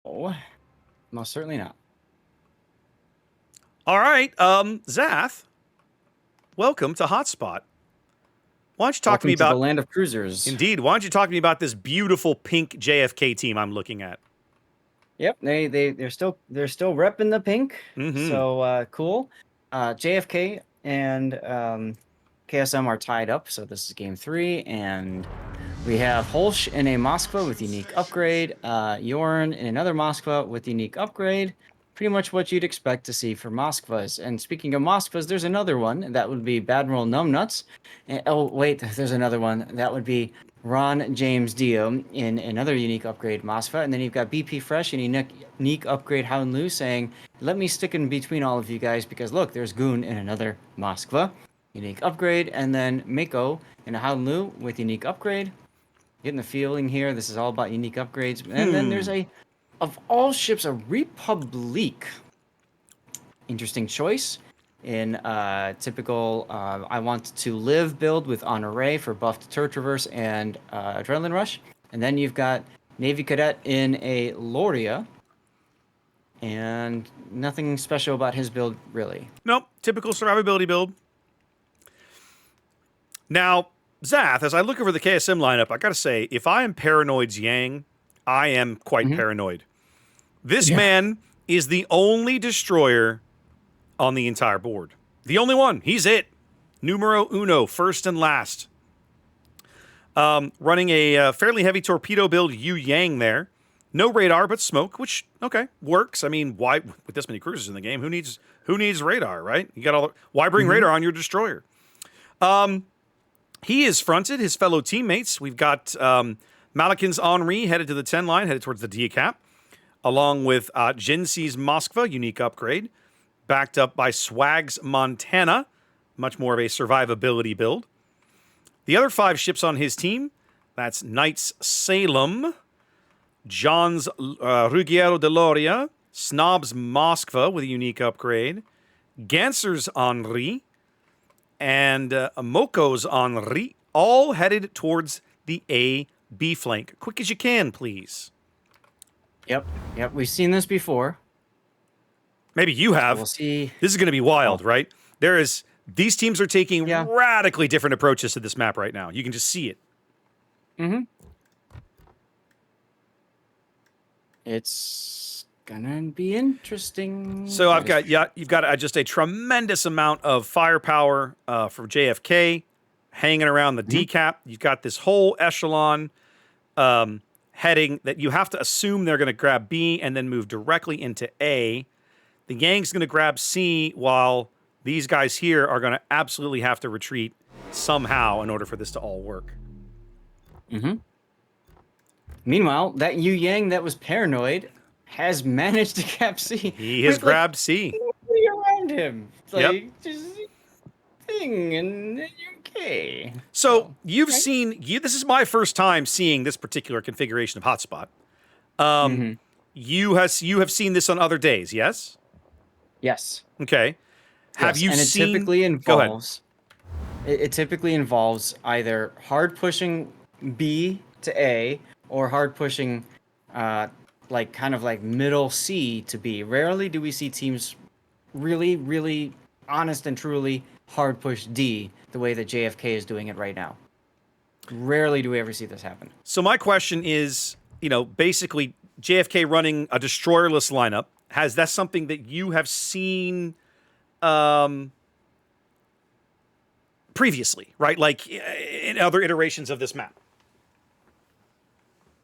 most certainly not. All right, Zath, welcome to Hotspot. Why don't you talk to me Welcome to the about? land of cruisers. Indeed, why don't you talk to me about this beautiful pink JFK team I'm looking at? Yep, they're still repping the pink. Mm-hmm. So cool. JFK and KSM are tied up, so this is game 3, and we have Holsch in a Moskva with unique upgrade, Yorn in another Moskva with unique upgrade. Pretty much what you'd expect to see for Moskvas. And speaking of Moskvas, there's another one. And that would be Badmiral Numbnuts. Oh, wait, there's another one. That would be Ron James Dio in another unique upgrade Moskva. And then you've got BP Fresh and unique upgrade Hound Lu saying, let me stick in between all of you guys because look, there's Goon in another Moskva. Unique upgrade. And then Mako in a Hound Lu with unique upgrade. Getting the feeling here. This is all about unique upgrades. And then there's of all ships, a Republic. Interesting choice. In typical I Want to Live build with Honore for buffed Turret Traverse and Adrenaline Rush. And then you've got Navy Cadet in a Loria. And nothing special about his build, really. Nope, typical survivability build. Now, Zath, as I look over the KSM lineup, I gotta say, if I am Paranoid's Yang, I am quite paranoid. This man is the only destroyer on the entire board. The only one. He's it. Numero uno, first and last. Running a fairly heavy torpedo build, Yu Yang there. No radar, but smoke, which, okay, works. I mean, why, with this many cruisers in the game, who needs radar, right? You got why bring radar on your destroyer? He is fronted his fellow teammates. We've got Malikin's Henri headed to the 10 line, headed towards the decap, along with Jinsi's Moskva, unique upgrade, backed up by Swag's Montana, much more of a survivability build. The other 5 ships on his team, that's Knight's Salem, John's Ruggiero de Loria, Snob's Moskva with a unique upgrade, Ganser's Henri, and Moko's Henri, all headed towards the A, B flank. Quick as you can, please. Yep, we've seen this before. Maybe you have. We'll see. This is going to be wild, right? These teams are taking radically different approaches to this map right now. You can just see it. Mm-hmm. It's gonna be interesting. So you've got just a tremendous amount of firepower from JFK hanging around the decap. You've got this whole echelon heading that you have to assume they're going to grab B and then move directly into A. The Yang's going to grab C, while these guys here are going to absolutely have to retreat somehow in order for this to all work. Mm-hmm. Meanwhile, that Yu Yang that was paranoid has managed to cap C. He has grabbed C. Nobody around him. It's like, just thing and okay. So you've seen, this is my first time seeing this particular configuration of Hotspot. You have seen this on other days, yes? Yes. Okay. Have you seen? Typically involves. It typically involves either hard pushing B to A or hard pushing, kind of like middle C to B. Rarely do we see teams really, really honest and truly hard push D the way that JFK is doing it right now. Rarely do we ever see this happen. So my question is, basically JFK running a destroyerless lineup. Has that something that you have seen previously, right? Like in other iterations of this map?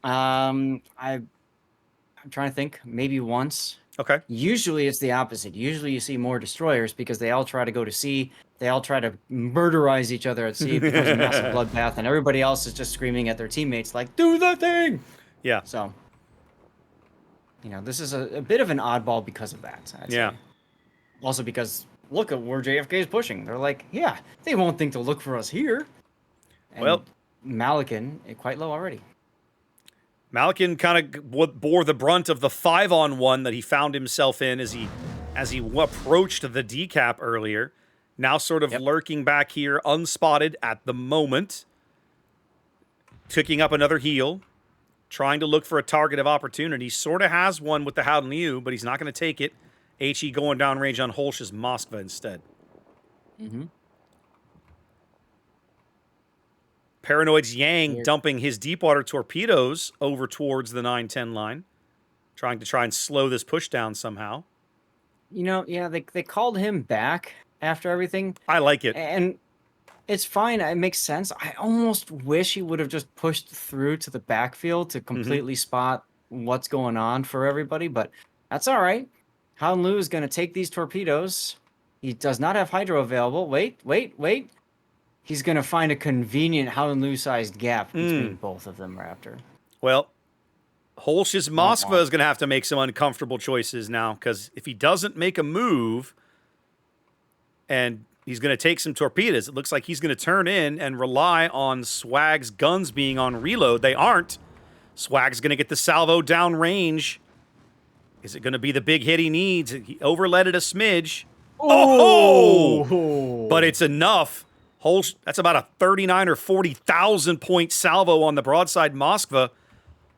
I'm trying to think. Maybe once. Okay. Usually it's the opposite. Usually you see more destroyers because they all try to go to sea. They all try to murderize each other at sea. It becomes a massive bloodbath, and everybody else is just screaming at their teammates like, "Do the thing!" Yeah. So, this is a bit of an oddball because of that. I'd say. Also because look at where JFK is pushing. They're like, yeah, they won't think to look for us here. And Malikin, quite low already. Malikin kind of bore the brunt of the 5-on-1 that he found himself in as he approached the decap earlier. Now sort of lurking back here, unspotted at the moment. Picking up another heal. trying to look for a target of opportunity. Sort of has one with the Howden Liu, but he's not going to take it. HE going downrange on Holsch's Moskva instead. Mm-hmm. Paranoid's Yang dumping his deepwater torpedoes over towards the 9-10 line, trying and slow this push down somehow. Yeah, they called him back after everything. I like it. And it's fine. It makes sense. I almost wish he would have just pushed through to the backfield to completely spot what's going on for everybody, but that's all right. Han Lu is going to take these torpedoes. He does not have hydro available. Wait. He's going to find a convenient Han Lu-sized gap between both of them, Raptor. Well, Holsch's Moskva is going to have to make some uncomfortable choices now, because if he doesn't make a move and he's going to take some torpedoes, it looks like he's going to turn in and rely on Swag's guns being on reload. They aren't. Swag's going to get the salvo downrange. Is it going to be the big hit he needs? He overlet it a smidge. Oh! But it's enough. Holsch, that's about a 39 or 40,000 point salvo on the broadside Moskva.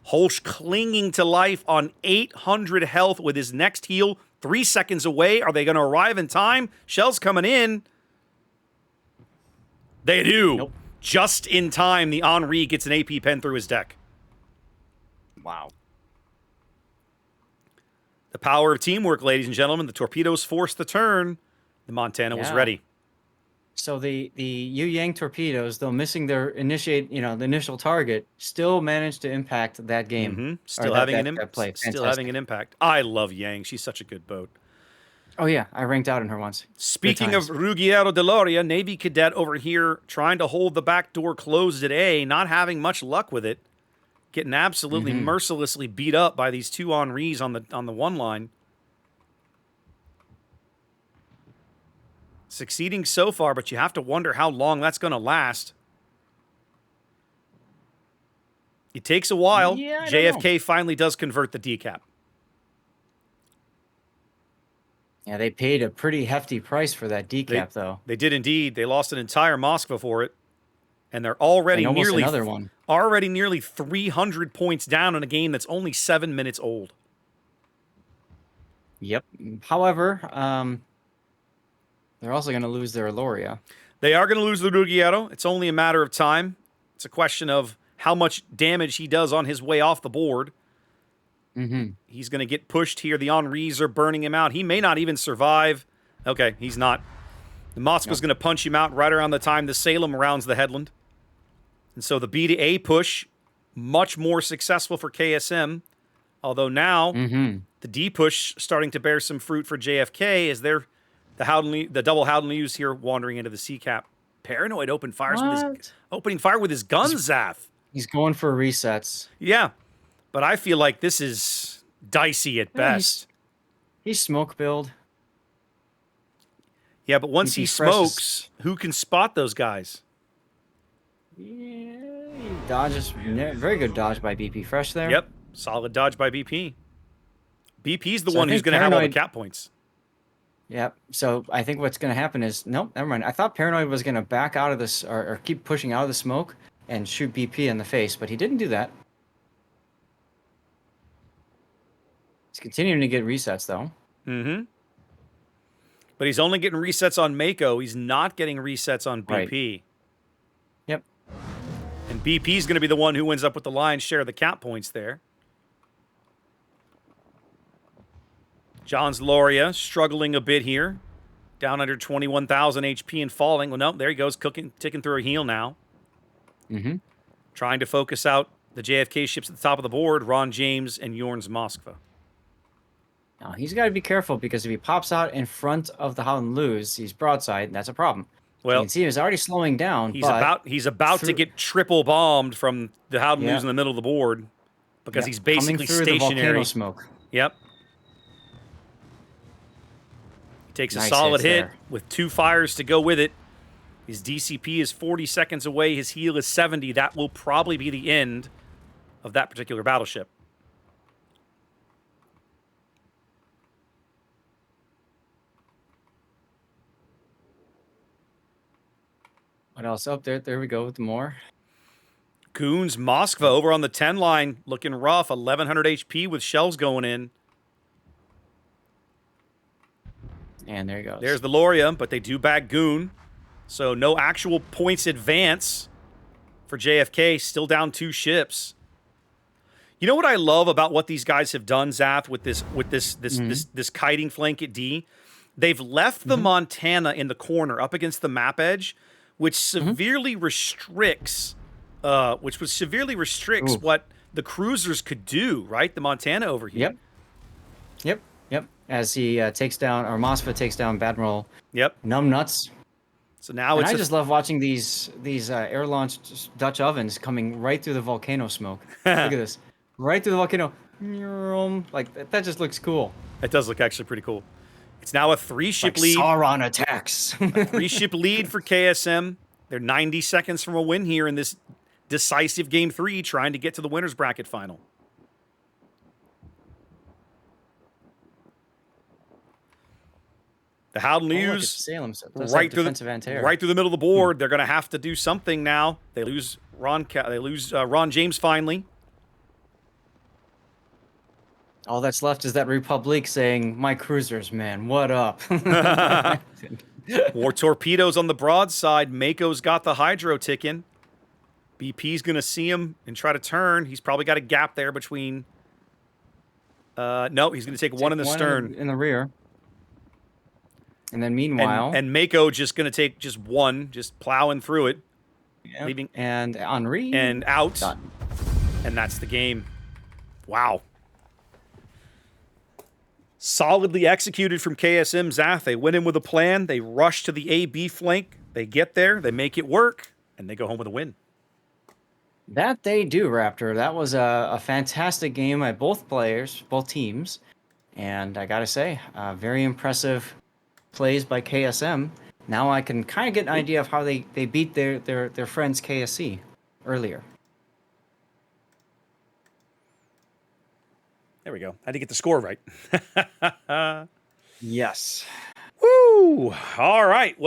Holsch clinging to life on 800 health with his next heal 3 seconds away. Are they going to arrive in time? Shells coming in. They do. Nope. Just in time, the Henri gets an AP pen through his deck. Wow. The power of teamwork, ladies and gentlemen. The torpedoes forced the turn. The Montana was ready. So the Yu Yang torpedoes, though missing their the initial target, still managed to impact that game. Mm-hmm. Still having an impact. I love Yang. She's such a good boat. Oh yeah, I ranked out in her once. Speaking of Ruggiero Deloria, Navy cadet over here trying to hold the back door closed at A, not having much luck with it, getting absolutely mercilessly beat up by these two Henris on the one line. Succeeding so far, but you have to wonder how long that's going to last. It takes a while. Yeah, JFK finally does convert the decap. Yeah, they paid a pretty hefty price for that decap, though. They did indeed. They lost an entire Moskva for it, and they're already nearly 300 points down in a game that's only 7 minutes old. Yep. However, they're also going to lose their Aloria. They are going to lose the Ruggiero. It's only a matter of time. It's a question of how much damage he does on his way off the board. He's going to get pushed here. The Henris are burning him out. He may not even survive. Okay, he's not. The Moskva's going to punch him out right around the time the Salem rounds the headland. And so the B to A push, much more successful for KSM. Although now, the D push starting to bear some fruit for JFK as they're the double Howden Lius here wandering into the C cap. Paranoid opening fire with his guns, Zath. He's going for resets. Yeah, but I feel like this is dicey at best. He's smoke build. Yeah, but once he smokes, who can spot those guys? Yeah, he dodges. Very good dodge by BP Fresh there. Yep, solid dodge by BP. BP's the one who's going to have all the cap points. Yep. So I think what's going to happen is, nope, never mind. I thought Paranoid was going to back out of this or keep pushing out of the smoke and shoot BP in the face, but he didn't do that. He's continuing to get resets, though. But he's only getting resets on Mako. He's not getting resets on BP. Right. Yep. And BP's going to be the one who ends up with the lion's share of the cap points there. John's Loria struggling a bit here. Down under 21,000 HP and falling. Well, no, there he goes, ticking through a heal now. Trying to focus out the JFK ships at the top of the board, Ron James and Yorn's Moskva. Now, he's got to be careful because if he pops out in front of the Howden Lius, he's broadside, and that's a problem. Well, you can see he's already slowing down. He's about to get triple bombed from the Howden Lius in the middle of the board because he's basically stationary. The volcano smoke. Yep. He takes a solid hit with 2 fires to go with it. His DCP is 40 seconds away. His heal is 70. That will probably be the end of that particular battleship. What else? Up there? There we go with more. Goons Moskva over on the 10 line, looking rough. 1100 HP with shells going in. And there he goes. There's the Loria, but they do bag Goon. So no actual points advance for JFK. Still down 2 ships. You know what I love about what these guys have done, Zath, with this kiting flank at D? They've left the Montana in the corner up against the map edge, which severely restricts what the cruisers could do, right? The Montana over here. Yep. As he takes down, or Moskva takes down Badmiral. Yep. Numbnuts. So now I just love watching these air launched Dutch ovens coming right through the volcano smoke. Look at this, right through the volcano. Like that just looks cool. It does look actually pretty cool. It's now a 3-ship lead. Sauron attacks. 3-ship lead for KSM. They're 90 seconds from a win here in this decisive Game 3, trying to get to the winner's bracket final. The Howden News right through the middle of the board. They're going to have to do something now. They lose Ron James finally. All that's left is that Republic saying, "My cruisers, man, what up?" More torpedoes on the broadside. Mako's got the hydro ticking. BP's going to see him and try to turn. He's probably got a gap there between... no, he's going to take one in the stern. In the rear. And then meanwhile... And Mako just going to take just one, just plowing through it. Yep. Leaving... And Henri... And out. Done. And that's the game. Wow. Solidly executed from KSM Zath. They went in with a plan. They rush to the AB flank. They get there. They make it work. And they go home with a win. That they do, Raptor. That was a fantastic game by both players, both teams. And I got to say, very impressive plays by KSM. Now I can kind of get an idea of how they beat their friends KSC earlier. There we go. I had to get the score right. Yes. Woo! All right. Well.